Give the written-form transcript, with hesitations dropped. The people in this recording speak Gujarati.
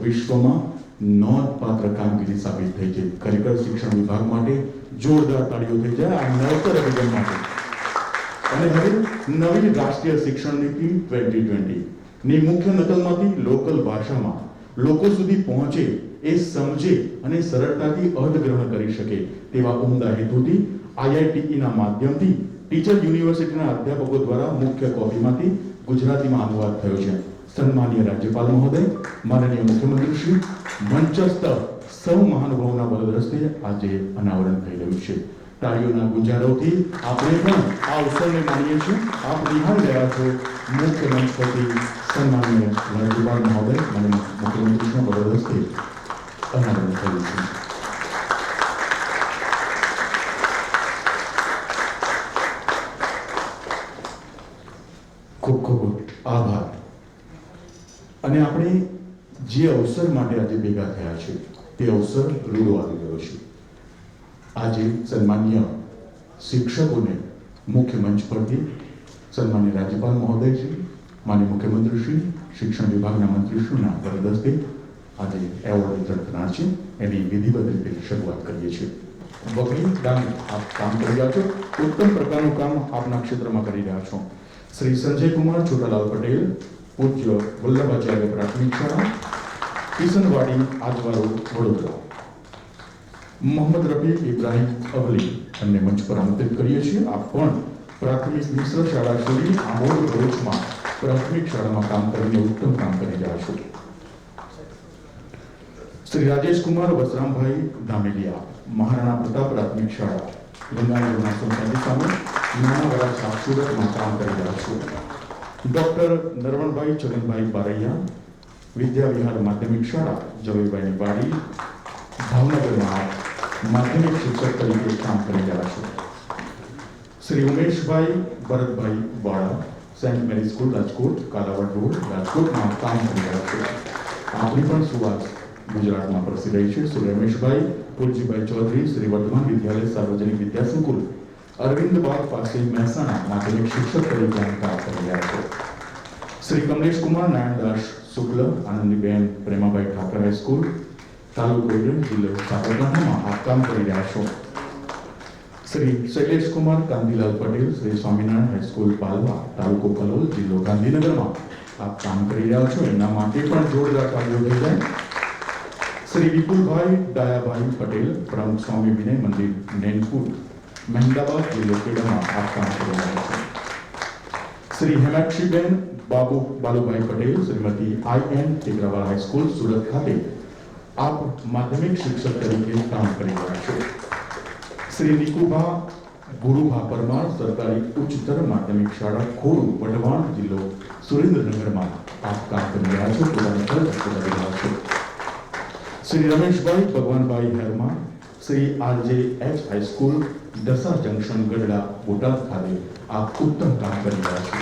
વિશ્વમાં નોંધપાત્ર કામગીરી સાબિત થઈ છે. ખરેખર શિક્ષણ વિભાગ માટે જોરદાર તાળીઓ થઈ જાય આ નવતર અભિગમ માટે. અને હવે નવી રાષ્ટ્રીય શિક્ષણ નીતિ 2020 ની મુખ્ય નકલમાંથી લોકલ ભાષામાં લોકો સુધી પહોંચે, એ સમજે અને સરળતાથી અર્થગ્રહણ કરી શકે તેવા ઉમદા હેતુથી IITEના માધ્યમથી ટીચર યુનિવર્સિટીના અધ્યાપકો દ્વારા મુખ્ય કોપીમાંથી ગુજરાતીમાં અનુવાદ થયો છે. સન્માનીય રાજ્યપાલ મહોદય, માનનીય મુખ્યમંત્રી શ્રી, મંચસ્થ સૌ મહાનુભાવોના વરદ હસ્તે આજે અનાવરણ થઈ રહ્યું છે. તાળીઓના ગુંજારોથી આપણે પણ આ અવસરને માનીએ છીએ. આપ નિહાળી રહ્યા છો મુખ્ય મંચ પરથી સન્માનીય રાજ્યપાલ મહોદય અને મુખ્યમંત્રીના વરદ હસ્તે અનાવરણ થયું છે. ખૂબ ખૂબ આભાર. અને આપણે જે અવસર માટે આજે ભેગા થયા છે તે અવસર રૂડો આવી ગયો છે. આજે સન્માનીય શિક્ષકોને મુખ્ય મંચ પરથી સન્માનીય રાજ્યપાલ મહોદયશ્રી, માનનીય મુખ્યમંત્રીશ્રી, શિક્ષણ વિભાગના મંત્રીશ્રીના વરદ હસ્તે આજે એવોર્ડ વિતરણ થનાર છે. એની વિધિવત રીતે શરૂઆત કરીએ છીએ. વકીલ ડાંગ, આપ કામ કરી રહ્યા છો, ઉત્તમ પ્રકારનું કામ આપના ક્ષેત્રમાં કરી રહ્યા છો. શ્રી સંજય કુમાર છોટાલાલ પટેલ, પૂજ્ય વલ્લભાચાર્ય પ્રાથમિક શાળા, કિશનવાડી, આજવારો, વડોદરા. મોહમ્મદ રફીક ઇબ્રાહિમ અવલી, એમને મંચ પર આમંત્રિત કરીએ છીએ. આપ પણ પ્રાથમિક મિશ્ર શાળા શોધી આમોદ ભરૂચમાં પ્રાથમિક શાળામાં કામ કરીને ઉત્તમ કામ કરી રહ્યા છો. શ્રી રાજેશ કુમાર વસરામભાઈ ધામેલિયા, મહારાણા પ્રતાપ પ્રાથમિક શાળા, ગંગાનગરના સોસાયટી સામે નાનાવાડા છાપ સુરતમાં કામ કરી રહ્યા છો. ડોક્ટર નરવણભાઈ છગનભાઈ બારૈયા, વિદ્યા વિહાર માધ્યમિક શાળા, જવેભાઈની વાડી, ભાવનગરમાં માધ્યમિક શિક્ષક તરીકે કામ કરી રહ્યા છો. શ્રી ઉમેશભાઈ ભરતભાઈ વાળા, Saint Mary school Rajkot, Kalavad road, રાજકોટમાં કામ કરી રહ્યા છો. આપણી પણ સુવાસ ગુજરાતમાં પ્રસિદ્ધ રહી છે. શ્રી રમેશભાઈ પુરજીભાઈ ચૌધરી, શ્રી વર્ધમાન વિદ્યાલય સાર્વજનિક વિદ્યા સંકુલ, અરવિંદ બાગ પાસે, મહેસાણા, માધ્યમિક શિક્ષક તરીકે કામ કરી રહ્યા છો. શ્રી કમલેશ કુમાર નારાયણદાસ શુક્લ, આનંદીબેન પ્રેમાભાઈ ઠાકર હાઈસ્કૂલ, તાલુકો ઈડર, જિલ્લો સાબરકાંઠામાં આપ કામ કરી રહ્યા છો. શ્રી શૈલેષ કુમાર કાંતિલાલ પટેલ, શ્રી સ્વામિનારાયણ હાઈસ્કૂલ પાલવા, તાલુકો કલોલ, જિલ્લો ગાંધીનગરમાં આપ કામ કરી રહ્યા છો. એના માટે પણ જોરદાર તાળીઓ થઈ જાય. શ્રી વિપુલભાઈ ડાયાભાઈ પટેલ, પ્રમુખ સ્વામી વિનય મંદિર, નૈનપુર, મહેમદાબાદ, જિલ્લો ખેડામાં આપ કામ કરી રહ્યા છો. શ્રી હેમાક્ષીબેન બાલુભાઈ પટેલ, શ્રીમતી IN ટેકરાવાલા હાઈસ્કૂલ, સુરત ખાતે આપ માધ્યમિક શિક્ષક તરીકે કામ કરી રહ્યા છો. શ્રી નિકુભા ગુરુભા પરમાર, સરકારી ઉચ્ચતર માધ્યમિક શાળા ખોડુ, વઢવાણ, જિલ્લો સુરેન્દ્રનગરમાં આપ કામ કરી રહ્યા છો. પોતાની ફરજ બજાવી રહ્યા છો. Shri Rameshbhai Bhagwanbhai Herma, Shri RJH high school, Dasa junction, Gadhada, Botad ખાતે આપ ઉત્તમ કામ કરી રહ્યા છો.